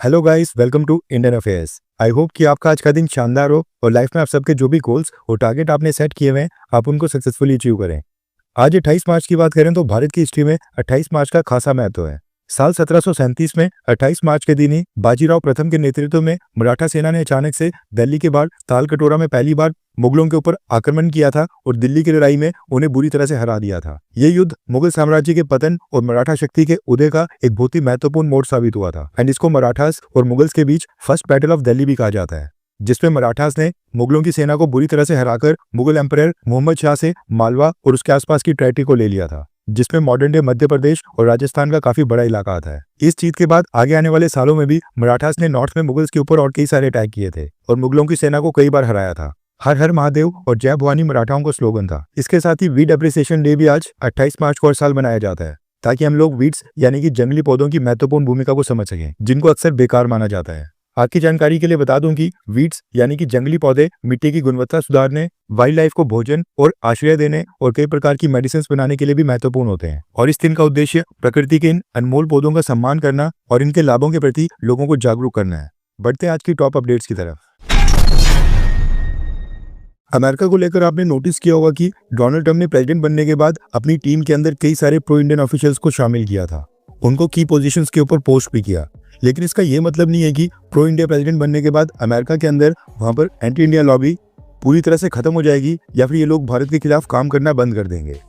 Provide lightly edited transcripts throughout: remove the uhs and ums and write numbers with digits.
Hello guys, welcome to Indian affairs. I hope कि आपका आज का दिन शानदार हो और लाइफ में आप सबके जो भी गोल्स और टारगेट आपने सेट किए हुए हैं आप उनको सक्सेसफुली अचीव करें। आज 28 मार्च की बात करें तो भारत की हिस्ट्री में 28 मार्च का खासा महत्व है। साल 1737 में 28 मार्च के दिन ही बाजीराव प्रथम के नेतृत्व में मराठा सेना ने अचानक से दिल्ली के बाद तालकटोरा में पहली बार मुगलों के ऊपर आक्रमण किया था और दिल्ली की लड़ाई में उन्हें बुरी तरह से हरा दिया था। यह युद्ध मुगल साम्राज्य के पतन और मराठा शक्ति के उदय का एक बहुत ही महत्वपूर्ण मोड़ साबित हुआ था एंड इसको मराठास और मुगल्स के बीच फर्स्ट बैटल ऑफ दिल्ली भी कहा जाता है, जिसमें मराठास ने मुगलों की सेना को बुरी तरह से हराकर मुगल एम्परर मोहम्मद शाह से मालवा और उसके आसपास की टेरिटरी को ले लिया था, जिसमें मॉडर्न डे मध्य प्रदेश और राजस्थान का काफी बड़ा इलाका आता है। इस जीत के बाद आगे आने वाले सालों में भी मराठास ने नॉर्थ में मुगल्स के ऊपर और कई सारे अटैक किए थे और मुगलों की सेना को कई बार हराया था। हर हर महादेव और जय भवानी मराठाओं का स्लोगन था। इसके साथ ही वीड अप्रिसिएशन डे भी आज 28 मार्च को हर साल मनाया जाता है, ताकि हम लोग वीड्स यानी कि जंगली पौधों की महत्वपूर्ण भूमिका को समझ सकें, जिनको अक्सर बेकार माना जाता है। आपकी जानकारी के लिए बता दूं कि वीड्स यानी कि जंगली पौधे मिट्टी की गुणवत्ता सुधारने, वाइल्ड लाइफ को भोजन और आश्रय देने और कई प्रकार की मेडिसिन बनाने के लिए भी महत्वपूर्ण होते हैं। और इस दिन का उद्देश्य प्रकृति के इन अनमोल पौधों का सम्मान करना और इनके लाभों के प्रति लोगों को जागरूक करना है। बढ़ते हैं आज की टॉप अपडेट्स की तरफ। अमेरिका को लेकर आपने नोटिस किया होगा कि डोनाल्ड ट्रंप ने प्रेसिडेंट बनने के बाद अपनी टीम के अंदर कई सारे प्रो इंडियन ऑफिशियल्स को शामिल किया था, उनको की पोजीशंस के ऊपर पोस्ट भी किया। लेकिन इसका यह मतलब नहीं है कि प्रो इंडिया प्रेसिडेंट बनने के बाद अमेरिका के अंदर वहां पर एंटी इंडिया लॉबी पूरी तरह से खत्म हो जाएगी या फिर ये लोग भारत के खिलाफ काम करना बंद कर देंगे।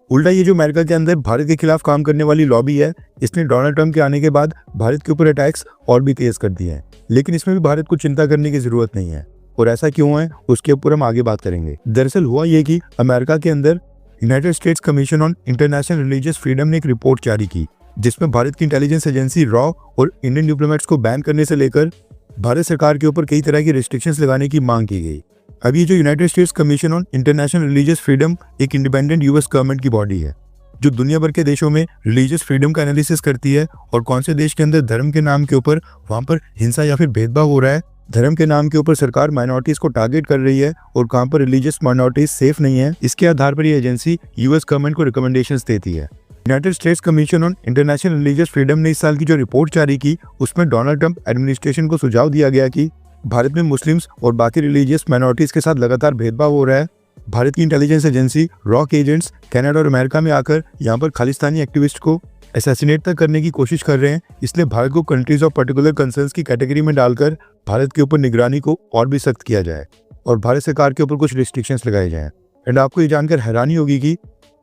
उल्टा ये जो अमेरिका के अंदर भारत के खिलाफ काम करने वाली लॉबी है, इसने डोनाल्ड ट्रंप के आने के बाद भारत के ऊपर अटैक्स और भी तेज कर दिए हैं। लेकिन इसमें भी भारत को चिंता करने की जरूरत नहीं है, और ऐसा क्यों है उसके ऊपर हम आगे बात करेंगे। दरअसल हुआ ये कि अमेरिका के अंदर United States Commission on International Religious freedom ने एक रिपोर्ट जारी की, जिसमें भारत की इंटेलिजेंस एजेंसी रॉ और इंडियन डिप्लोमेट्स को बैन करने से लेकर भारत सरकार के ऊपर कई तरह की रिस्ट्रिक्शंस लगाने की मांग की गई। अब ये जो United States Commission on International Religious freedom एक इंडिपेंडेंट यूएस गवर्नमेंट की बॉडी है, जो दुनिया भर के देशों में रिलीजियस फ्रीडम का एनालिसिस करती है और कौन से देश के अंदर धर्म के नाम के ऊपर वहां पर हिंसा या फिर भेदभाव हो रहा है, धर्म के नाम के ऊपर सरकार माइनॉरिटीज को टारगेट कर रही है और कहां पर रिलीजियस माइनॉरिटीज सेफ नहीं है, इसके आधार पर यह एजेंसी यूएस गवर्नमेंट को रिकमेंडेशंस देती है। United States Commission on International Religious freedom ने इस साल की जो रिपोर्ट जारी की, उसमें डोनाल्ड ट्रंप एडमिनिस्ट्रेशन को सुझाव दिया गया कि भारत में मुस्लिम्स और बाकी रिलीजियस माइनॉरिटीज के साथ लगातार भेदभाव हो रहा है। भारत की इंटेलिजेंस एजेंसी रॉ के एजेंट्स कनाडा और अमेरिका में आकर यहाँ पर खालिस्तानी एक्टिविस्ट को असैसिनेट तक करने की कोशिश कर रहे हैं। इसलिए भारत को कंट्रीज ऑफ पर्टिकुलर कंसर्न्स की कैटेगरी में डालकर भारत के ऊपर निगरानी को और भी सख्त किया जाए और भारत सरकार के ऊपर कुछ रिस्ट्रिक्शंस लगाए जाएं। एंड आपको ये जानकर हैरानी होगी कि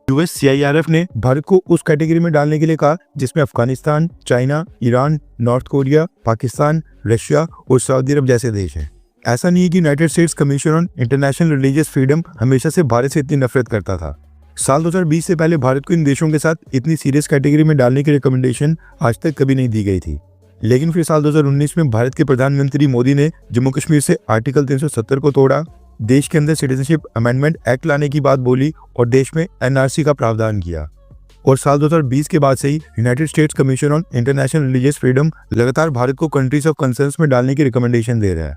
यूएस सीआईआरएफ ने भारत को उस कैटेगरी में डालने के लिए कहा जिसमें Afghanistan, China, Iran, north Korea, Pakistan, Russia और सऊदी अरब जैसे देश हैं। ऐसा नहीं है कि United States Commission on International Religious freedom हमेशा से भारत से इतनी नफरत करता था। साल 2020 से पहले भारत को इन देशों के साथ इतनी सीरियस कैटेगरी में डालने की रिकमेंडेशन आज तक कभी नहीं दी गई थी। लेकिन फिर साल 2019 में भारत के प्रधानमंत्री मोदी ने जम्मू कश्मीर से आर्टिकल 370 को तोड़ा, देश के अंदर सिटीजनशिप अमेंडमेंट एक्ट लाने की बात बोली और देश में एनआरसी का प्रावधान किया। और साल 2020 के बाद से ही United States Commission on International Religious Freedom लगातार भारत को कंट्रीज ऑफ कंसर्न्स में डालने की रिकमेंडेशन दे रहा है।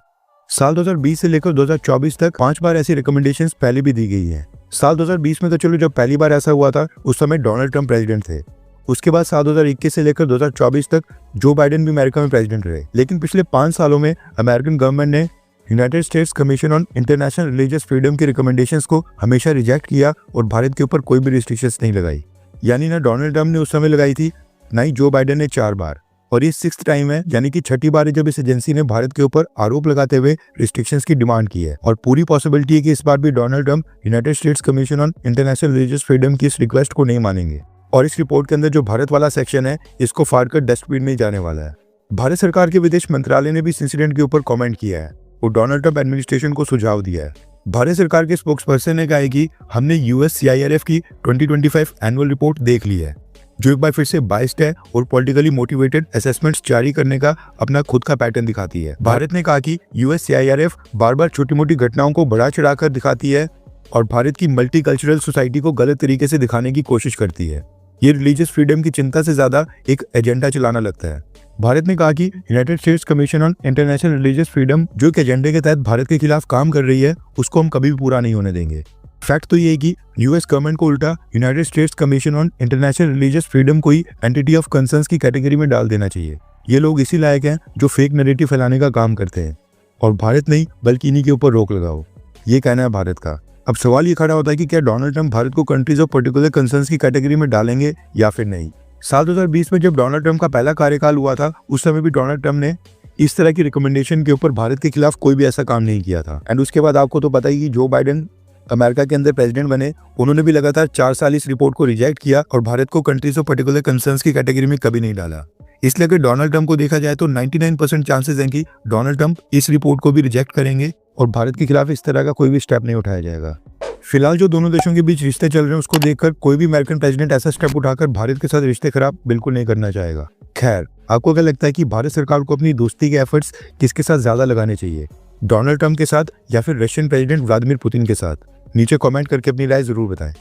साल 2020 से लेकर 2024 तक 5 बार ऐसी रिकमेंडेशंस पहले भी दी गई है। साल 2020 में तो चलो जब पहली बार ऐसा हुआ था उस समय डोनाल्ड ट्रंप प्रेसिडेंट थे। उसके बाद साल 2021 से लेकर 2024 तक जो बाइडेन भी अमेरिका में प्रेसिडेंट रहे। लेकिन पिछले 5 सालों में अमेरिकन गवर्नमेंट ने United States Commission on International Religious freedom की रिकमेंडेशंस को हमेशा रिजेक्ट किया और भारत के ऊपर कोई भी रिस्ट्रिक्शंस नहीं लगाई। यानी ना डोनाल्ड ट्रंप ने उस समय लगाई थी, ना ही जो बाइडेन ने 4 बार, और ये 6th टाइम है, यानी कि 6ठी बार है जब इस एजेंसी ने भारत के ऊपर आरोप लगाते हुए रिस्ट्रिक्शंस की डिमांड की है। और पूरी पॉसिबिलिटी है कि इस बार भी Donald Trump United States Commission on International Religious freedom की इस रिक्वेस्ट को नहीं मानेंगे और इस रिपोर्ट के अंदर जो भारत वाला सेक्शन है इसको फाड़कर डस्टबिन में जाने वाला है। भारत सरकार के विदेश मंत्रालय ने भी इस इंसिडेंट के ऊपर कॉमेंट किया है और डोनाल्ड ट्रंप एडमिनिस्ट्रेशन को सुझाव दिया है। भारत सरकार के स्पोक्सपर्सन ने कहा है कि हमने यूएस सीआईआरएफ की 2025 एनुअल रिपोर्ट देख ली है, जो एक बार फिर से बाइस्ड है और पॉलिटिकली मोटिवेटेड असेसमेंट्स जारी करने का अपना खुद का पैटर्न दिखाती है। भारत ने कहा कि यूएस सीआईआरएफ बार बार छोटी मोटी घटनाओं को बढ़ा चढ़ाकर दिखाती है और भारत की मल्टीकल्चरल सोसाइटी को गलत तरीके से दिखाने की कोशिश करती है। ये रिलीजियस फ्रीडम की चिंता से ज्यादा एक एजेंडा चलाना लगता है। भारत ने कहा कि United States Commission on International Religious freedom जो एक एजेंडे के तहत भारत के खिलाफ काम कर रही है उसको हम कभी भी पूरा नहीं होने देंगे। फैक्ट तो ये है कि यूएस गवर्नमेंट को उल्टा United States Commission on International Religious freedom को ही एंटिटी ऑफ कंसर्न्स की कैटेगरी में डाल देना चाहिए। ये लोग इसी लायक हैं जो फेक नैरेटिव फैलाने का काम करते हैं, और भारत नहीं बल्कि इन्हीं के ऊपर रोक लगाओ, ये कहना है भारत का। अब सवाल ये खड़ा होता है कि क्या डोनाल्ड ट्रंप भारत को कंट्रीज ऑफ पर्टिकुलर कंसर्न्स की कैटेगरी में डालेंगे या फिर नहीं। साल 2020 में जब डोनाल्ड ट्रंप का पहला कार्यकाल हुआ था, उस समय भी डोनाल्ड ट्रंप ने इस तरह की रिकमेंडेशन के ऊपर भारत के खिलाफ कोई भी ऐसा काम नहीं किया था। एंड उसके बाद आपको तो पता ही कि जो बाइडेन अमेरिका के अंदर प्रेसिडेंट बने, उन्होंने भी लगातार 4 साल इस रिपोर्ट को रिजेक्ट किया और भारत को कंट्रीज ऑफ पर्टिकुलर कंसर्न्स की कैटेगरी में कभी नहीं डाला। इसलिए अगर डोनाल्ड ट्रंप को देखा जाए तो 99% चांसेस हैं कि डोनाल्ड ट्रंप इस रिपोर्ट को भी रिजेक्ट करेंगे और भारत के खिलाफ इस तरह का कोई भी स्टेप नहीं उठाया जाएगा। फिलहाल जो दोनों देशों के बीच रिश्ते चल रहे हैं, उसको देखकर कोई भी अमेरिकन प्रेसिडेंट ऐसा स्टेप उठाकर भारत के साथ रिश्ते खराब बिल्कुल नहीं करना चाहेगा। खैर, आपको क्या लगता है कि भारत सरकार को अपनी दोस्ती के एफर्ट्स किसके साथ ज्यादा लगाने चाहिए, डोनाल्ड ट्रंप के साथ या फिर रशियन प्रेसिडेंट व्लादिमीर पुतिन के साथ? नीचे कमेंट करके अपनी राय जरूर बताएं।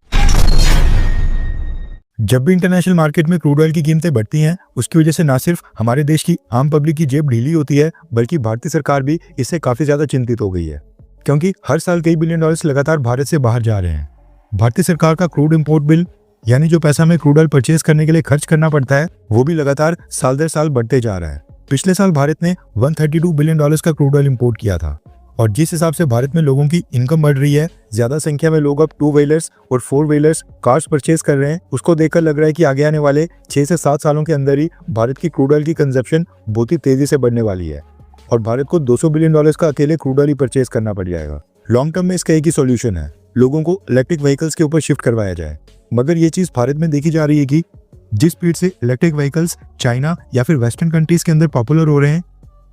जब भी इंटरनेशनल मार्केट में क्रूड ऑयल की कीमतें बढ़ती हैं, उसकी वजह से ना सिर्फ हमारे देश की आम पब्लिक की जेब ढीली होती है, बल्कि भारतीय सरकार भी इससे काफी ज्यादा चिंतित हो गई है, क्योंकि हर साल कई बिलियन डॉलर्स लगातार भारत से बाहर जा रहे हैं। भारतीय सरकार का क्रूड इंपोर्ट बिल, यानी जो पैसा हमें क्रूड ऑयल परचेज करने के लिए खर्च करना पड़ता है, वो भी लगातार साल दर साल बढ़ते जा रहा है। पिछले साल भारत ने 132 बिलियन डॉलर्स का क्रूड ऑयल इंपोर्ट किया था, और जिस हिसाब से भारत में लोगों की इनकम बढ़ रही है, ज्यादा संख्या में लोग अब 2 व्हीलर्स और 4 व्हीलर्स कार्स परचेज कर रहे हैं, उसको देखकर लग रहा है कि आगे आने वाले 6 से 7 सालों के अंदर ही भारत की क्रूड ऑयल की कंजप्शन बहुत ही तेजी से बढ़ने वाली है और भारत को 200 बिलियन डॉलर्स का अकेले क्रूड ऑयल ही परचेज करना पड़ जाएगा। लॉन्ग टर्म में इसका एक ही सोल्यूशन है, लोगों को इलेक्ट्रिक व्हीकल्स के ऊपर शिफ्ट करवाया जाए। मगर ये चीज भारत में देखी जा रही है कि जिस स्पीड से इलेक्ट्रिक व्हीकल्स चाइना या फिर वेस्टर्न कंट्रीज के अंदर पॉपुलर हो रहे हैं,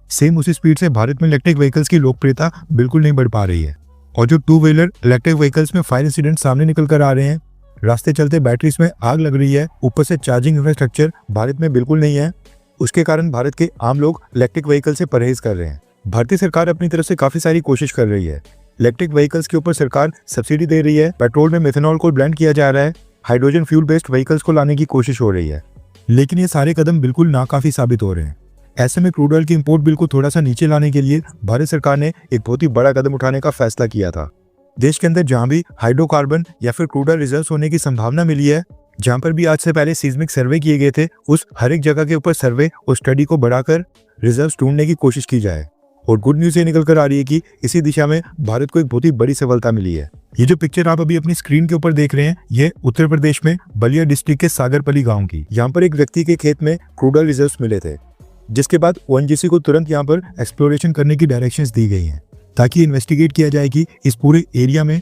सेम उसी स्पीड से भारत में इलेक्ट्रिक व्हीकल्स की लोकप्रियता बिल्कुल नहीं बढ़ पा रही है। और जो 2 व्हीलर इलेक्ट्रिक व्हीकल्स में फायर इंसिडेंट सामने निकल कर आ रहे हैं, रास्ते चलते बैटरीज में आग लग रही है, ऊपर से चार्जिंग इंफ्रास्ट्रक्चर भारत में बिल्कुल नहीं है, उसके कारण भारत के आम लोग इलेक्ट्रिक व्हीकल से परहेज कर रहे हैं। भारतीय सरकार अपनी तरफ से काफी सारी कोशिश कर रही है। इलेक्ट्रिक व्हीकल्स के ऊपर सरकार सब्सिडी दे रही है, पेट्रोल में मिथेनॉल को ब्लेंड किया जा रहा है, हाइड्रोजन फ्यूल बेस्ड व्हीकल्स को लाने की कोशिश हो रही है, लेकिन ये सारे कदम बिल्कुल नाकाफी साबित हो रहे हैं। ऐसे में क्रूड ऑयल की इंपोर्ट बिल को थोड़ा सा नीचे लाने के लिए भारत सरकार ने एक बहुत ही बड़ा कदम उठाने का फैसला किया था। देश के अंदर जहां भी हाइड्रोकार्बन या फिर क्रूड ऑयल रिजर्व्स होने की संभावना मिली है, जहां पर भी आज से पहले सीस्मिक सर्वे किए गए थे, उस हर एक जगह के ऊपर सर्वे और स्टडी को बढ़ाकर रिजर्व्स ढूंढने की कोशिश की जाए। और गुड न्यूज ये निकल कर आ रही है कि इसी दिशा में भारत को एक बहुत ही बड़ी सफलता मिली है। ये जो पिक्चर आप अभी अपनी स्क्रीन के ऊपर देख रहे हैं, ये उत्तर प्रदेश में बलिया डिस्ट्रिक्ट के सागरपली गांव की। यहाँ पर एक व्यक्ति के खेत में क्रूड ऑयल रिजर्व्स मिले थे, जिसके बाद ओएनजीसी को तुरंत यहाँ पर एक्सप्लोरेशन करने की डायरेक्शंस दी गई हैं, ताकि इन्वेस्टिगेट किया जाए कि इस पूरे एरिया में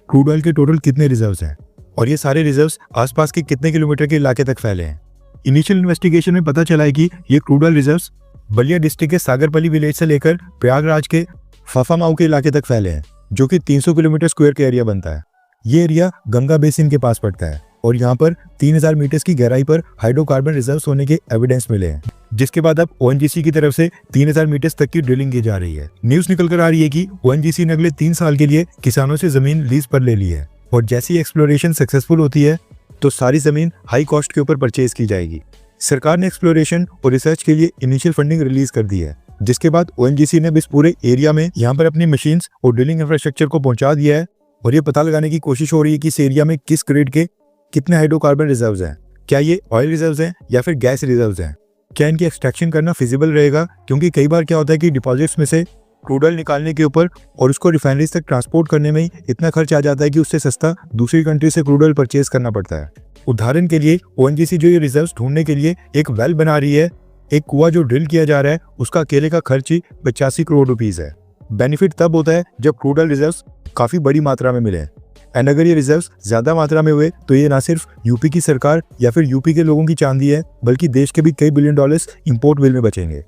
क्रूड ऑयल के टोटल कितने रिजर्व्स हैं और ये सारे रिजर्व्स आसपास के कितने किलोमीटर के इलाके तक फैले हैं। इनिशियल इन्वेस्टिगेशन में पता चला है कि ये crude oil reserves Ballia district के सागरपली विलेज से लेकर प्रयागराज के फाफामाऊ के इलाके तक फैले हैं, जो कि 300 किलोमीटर स्क्वायर का एरिया बनता है। ये एरिया गंगा बेसिन के पास पड़ता है और यहाँ पर 3000 मीटर की गहराई पर हाइड्रोकार्बन रिजर्व्स होने के एविडेंस मिले हैं, जिसके बाद अब ओएनजीसी की तरफ से 3000 मीटर तक की ड्रिलिंग की जा रही है। न्यूज निकल कर आ रही है कि ओएनजीसी ने अगले 3 साल के लिए किसानों से जमीन लीज पर ले ली है और जैसी ही एक्सप्लोरेशन सक्सेसफुल होती है तो सारी जमीन हाई कॉस्ट के ऊपर परचेज की जाएगी। सरकार ने एक्सप्लोरेशन और रिसर्च के लिए इनिशियल फंडिंग रिलीज कर दी है, जिसके बाद ओएनजीसी ने इस पूरे एरिया में यहाँ पर अपनी मशीन्स और ड्रिलिंग इंफ्रास्ट्रक्चर को पहुंचा दिया है और ये पता लगाने की कोशिश हो रही है कि इस एरिया में किस ग्रेड के कितने हाइड्रोकार्बन रिजर्व्स हैं। क्या ये ऑयल रिजर्व्स हैं या फिर गैस रिजर्व्स हैं? क्या इनकी एक्सट्रैक्शन करना फिजिबल रहेगा? क्योंकि कई बार क्या होता है कि डिपॉजिट्स में से क्रूड ऑयल निकालने के ऊपर और उसको रिफाइनरीज तक ट्रांसपोर्ट करने में ही इतना खर्च आ जाता है कि उससे सस्ता दूसरी कंट्री से क्रूड ऑयल परचेज करना पड़ता है। उदाहरण के लिए ओएनजीसी जो ये रिजर्व्स ढूंढने के लिए एक वेल बना रही है, एक कुआं जो ड्रिल किया जा रहा है, उसका अकेले का खर्च ही 85 करोड़ रुपीज है। बेनिफिट तब होता है जब क्रूड ऑयल रिजर्व्स काफी बड़ी मात्रा में मिले एंड अगर ये रिजर्व्स ज्यादा मात्रा में हुए तो ये ना सिर्फ यूपी की सरकार या फिर यूपी के लोगों की चांदी है, बल्कि देश के भी कई बिलियन डॉलर्स इंपोर्ट बिल में बचेंगे।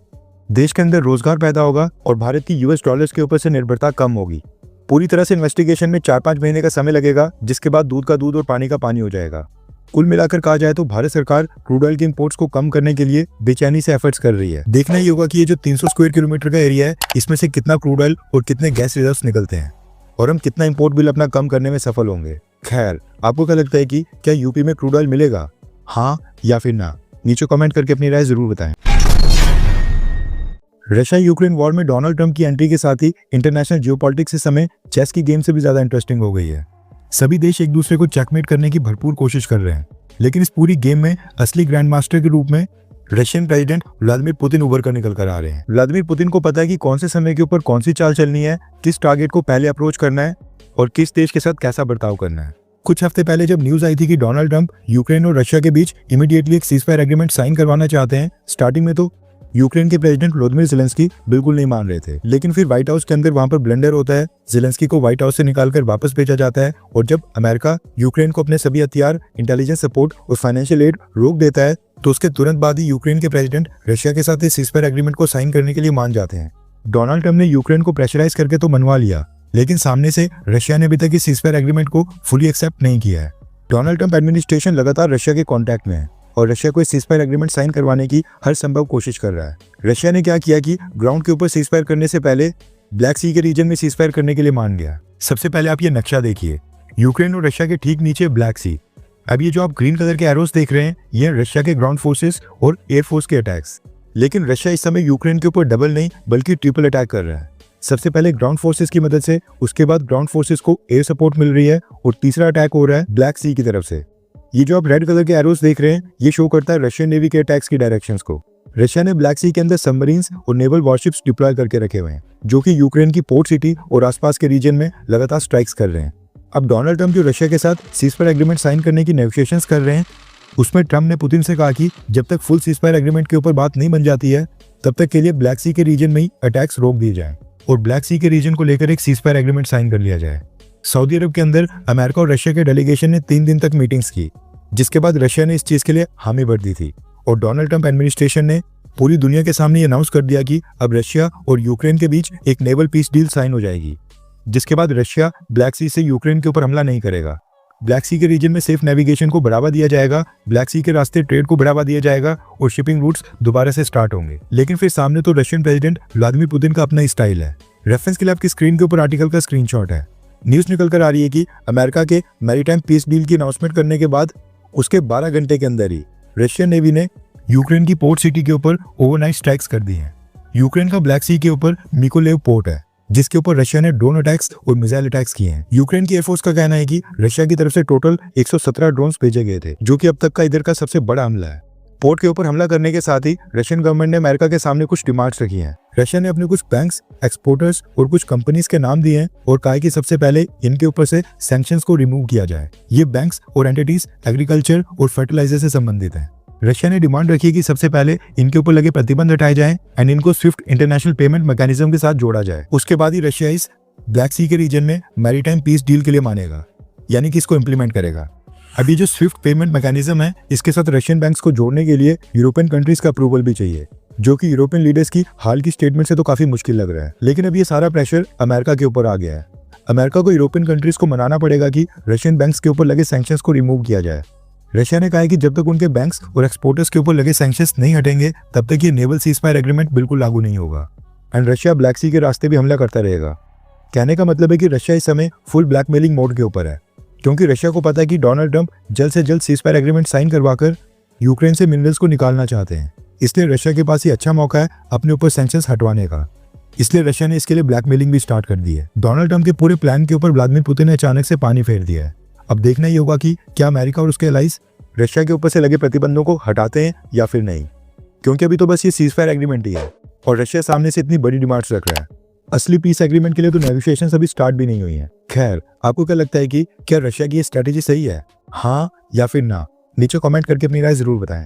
देश के अंदर रोजगार पैदा होगा और भारत की यूएस डॉलर्स के ऊपर से निर्भरता कम होगी। पूरी तरह से इन्वेस्टिगेशन में 4-5 महीने का समय लगेगा, जिसके बाद दूध का दूध और पानी का पानी हो जाएगा। कुल मिलाकर कहा जाए तो भारत सरकार क्रूड ऑयल के इंपोर्ट्स को कम करने के लिए बेचैनी से एफर्ट्स कर रही है। देखना ही होगा कि ये जो 300 स्क्वायर किलोमीटर का एरिया है, इसमें से कितना क्रूड ऑयल और कितने गैस रिजर्व्स निकलते हैं और हम कितना इंपोर्ट बिल अपना कम करने में सफल होंगे। खैर, आपको क्या लगता है कि क्या यूपी में क्रूड ऑयल मिलेगा, हाँ या फिर ना? नीचे कमेंट करके अपनी राय जरूर बताएं। रशिया यूक्रेन वॉर में डोनाल्ड ट्रंप की एंट्री के साथ ही इंटरनेशनल जियोपॉलिटिक्स इस समय चेस की गेम से भी ज्यादा इंटरेस्टिंग हो गई है। सभी देश एक दूसरे को चेकमेट करने की भरपूर कोशिश कर रहे हैं, लेकिन इस पूरी गेम में असली ग्रैंड मास्टर के रूप में रशियन प्रेसिडेंट व्लादिमीर पुतिन उभर कर निकल कर आ रहे हैं। व्लादिमीर पुतिन को पता है कि कौन से समय के ऊपर कौन सी चाल चलनी है, किस टारगेट को पहले अप्रोच करना है और किस देश के साथ कैसा बर्ताव करना है। कुछ हफ्ते पहले जब न्यूज आई थी कि डोनाल्ड ट्रंप यूक्रेन और रशिया के बीच इमीडिएटली एक सीजफायर एग्रीमेंट साइन करवाना चाहते हैं, स्टार्टिंग में तो यूक्रेन के प्रेसिडेंट व्लादिमीर ज़ेलेंस्की बिल्कुल नहीं मान रहे थे। लेकिन फिर व्हाइट हाउस के अंदर वहां पर ब्लंडर होता है, ज़ेलेंस्की को व्हाइट हाउस से निकालकर वापस भेजा जाता है और जब अमेरिका यूक्रेन को अपने सभी हथियार, इंटेलिजेंस सपोर्ट और फाइनेंशियल एड रोक देता है तो उसके तुरंत बाद ही यूक्रेन के प्रेसिडेंट रशिया के साथ इस सीजफायर एग्रीमेंट को साइन करने के लिए मान जाते हैं। डोनाल्ड ट्रंप ने यूक्रेन को प्रेशराइज करके तो मनवा लिया, लेकिन सामने से रशिया ने अभी तक इस सीजफायर एग्रीमेंट को फुली एक्सेप्ट नहीं किया है। डोनाल्ड ट्रंप एडमिनिस्ट्रेशन लगातार रशिया के कांटेक्ट में है और रशिया को इस सीजफायर एग्रीमेंट साइन करवाने की हर संभव कोशिश कर रहा है। रशिया ने क्या किया कि ग्राउंड के ऊपर सीजफायर करने से पहले ब्लैक सी के रीजन में सीजफायर करने के लिए मान गया। सबसे पहले आप ये नक्शा देखिए, यूक्रेन और रशिया के ठीक नीचे ब्लैक सी। अब ये जो आप ग्रीन कलर के एरोस देख रहे हैं, ये रशिया के ग्राउंड फोर्सेस और एयरफोर्स के अटैक्स। लेकिन रशिया इस समय यूक्रेन के ऊपर डबल नहीं बल्कि ट्रिपल अटैक कर रहा है। सबसे पहले ग्राउंड फोर्सेस की मदद से, उसके बाद ग्राउंड फोर्सेस को एयर सपोर्ट मिल रही है और तीसरा अटैक हो रहा है ब्लैक सी की तरफ से। ये जो आप रेड कलर के एरोस देख रहे हैं, ये शो करता है रशियन नेवी के अटैक्स की डायरेक्शंस को। रशिया ने ब्लैक सी के अंदर सबमरीन्स और नेवल वॉरशिप्स डिप्लॉय करके रखे हुए हैं, जो कि यूक्रेन की पोर्ट सिटी और आसपास के रीजन में लगातार स्ट्राइक्स कर रहे हैं। अब डोनाल्ड ट्रंप जो रशिया के साथ सीजफायर एग्रीमेंट साइन करने की नेगोशिएशंस कर रहे हैं, उसमें ट्रंप ने पुतिन से कहा कि जब तक फुल सीजफायर एग्रीमेंट के ऊपर बात नहीं बन जाती है, तब तक के लिए ब्लैक सी के रीजन में ही अटैक्स रोक दिए जाएं और ब्लैक सी के रीजन को लेकर एक सीजफायर एग्रीमेंट साइन कर लिया जाए। सऊदी अरब के अंदर अमेरिका और रशिया के डेलीगेशन ने 3 दिन तक मीटिंग्स की, जिसके बाद रशिया ने इस चीज के लिए हामी भर दी थी और डोनाल्ड ट्रंप एडमिनिस्ट्रेशन ने पूरी दुनिया के सामने अनाउंस कर दिया कि अब रशिया और यूक्रेन के बीच एक नेवल पीस डील साइन हो जाएगी, जिसके बाद रशिया ब्लैक सी से यूक्रेन के ऊपर हमला नहीं करेगा। ब्लैक सी के रीजन में सेफ नेविगेशन को बढ़ावा दिया जाएगा, ब्लैक सी के रास्ते ट्रेड को बढ़ावा दिया जाएगा और शिपिंग रूट्स दोबारा से स्टार्ट होंगे। लेकिन फिर सामने तो रशियन प्रेसिडेंट व्लादिमीर पुतिन का अपना स्टाइल है। रेफरेंस के लिए आपकी स्क्रीन के ऊपर आर्टिकल का स्क्रीनशॉट है। न्यूज निकल कर आ रही है कि अमेरिका के मैरीटाइम पीस डील की अनाउंसमेंट करने के बाद उसके 12 घंटे के अंदर ही रशियन नेवी ने यूक्रेन की पोर्ट सिटी के ऊपर ओवरनाइट स्ट्राइक्स कर दी हैं। यूक्रेन का ब्लैक सी के ऊपर मिकोलेव पोर्ट है, जिसके ऊपर रशिया ने ड्रोन अटैक्स और मिसाइल अटैक्स किए हैं। यूक्रेन की एयरफोर्स का कहना है कि रशिया की तरफ से टोटल 117 ड्रोन्स भेजे गए थे, जो कि अब तक का इधर का सबसे बड़ा हमला है। पोर्ट के ऊपर हमला करने के साथ ही रशियन गवर्नमेंट ने अमेरिका के सामने कुछ डिमांड्स रखी हैं। रशिया ने अपने कुछ बैंक्स, एक्सपोर्टर्स और कुछ कंपनीज के नाम दिए हैं और कहा कि सबसे पहले इनके ऊपर से सैंक्शंस को रिमूव किया जाए। ये बैंक्स और एंटिटीज एग्रीकल्चर और फर्टिलाइजर से संबंधित हैं। रशिया ने डिमांड रखी है कि सबसे पहले इनके ऊपर लगे प्रतिबंध हटाए जाएं एंड इनको स्विफ्ट इंटरनेशनल पेमेंट मैकेनिज्म के साथ जोड़ा जाए। उसके बाद ही रशिया इस ब्लैक सी के रीजन में मैरीटाइम पीस डील के लिए मानेगा, यानी कि इसको इम्प्लीमेंट करेगा। अभी जो स्विफ्ट पेमेंट मैकेनिज्म है, इसके साथ रशियन बैंक्स को जोड़ने के लिए यूरोपियन कंट्रीज का अप्रूवल भी चाहिए, जो कि यूरोपियन लीडर्स की हाल की स्टेटमेंट से तो काफी मुश्किल लग रहा है। लेकिन अब ये सारा प्रेशर अमेरिका के ऊपर आ गया है। अमेरिका को यूरोपियन कंट्रीज को मनाना पड़ेगा कि रशियन बैंक्स के ऊपर लगे सैंक्शंस को रिमूव किया जाए। रशिया ने कहा है कि जब तक उनके बैंक्स और एक्सपोर्टर्स के ऊपर लगे सैंक्शंस नहीं हटेंगे, तब तक ये नेवल सीजफायर एग्रीमेंट बिल्कुल लागू नहीं होगा एंड रशिया ब्लैक सी के रास्ते भी हमला करता रहेगा। कहने का मतलब है कि रशिया इस समय फुल ब्लैकमेलिंग मोड के ऊपर है, क्योंकि रशिया को पता है कि डोनाल्ड ट्रंप जल्द से जल्द सीजफायर एग्रीमेंट साइन करवाकर यूक्रेन से मिनरल्स को निकालना चाहते हैं। इसलिए रशिया के पास ये अच्छा मौका है अपने ऊपर सैंक्शंस हटवाने का। इसलिए रशिया ने इसके लिए ब्लैकमेलिंग भी स्टार्ट कर दी है। डोनाल्ड ट्रंप के पूरे प्लान के ऊपर व्लादिमीर पुतिन ने अचानक से पानी फेर दिया है। अब देखना ही होगा कि क्या अमेरिका और उसके एलाइज रशिया के ऊपर से लगे प्रतिबंधों को हटाते हैं या फिर नहीं, क्योंकि अभी तो बस ये सीजफायर एग्रीमेंट ही है और रशिया सामने से इतनी बड़ी डिमांड्स रख रहा है। असली पीस एग्रीमेंट के लिए तो नेगोशिएशंस अभी स्टार्ट भी नहीं हुई हैं। खैर, आपको क्या लगता है कि क्या रशिया की ये स्ट्रेटेजी सही है, हाँ या फिर ना? नीचे कमेंट करके अपनी राय जरूर बताएं।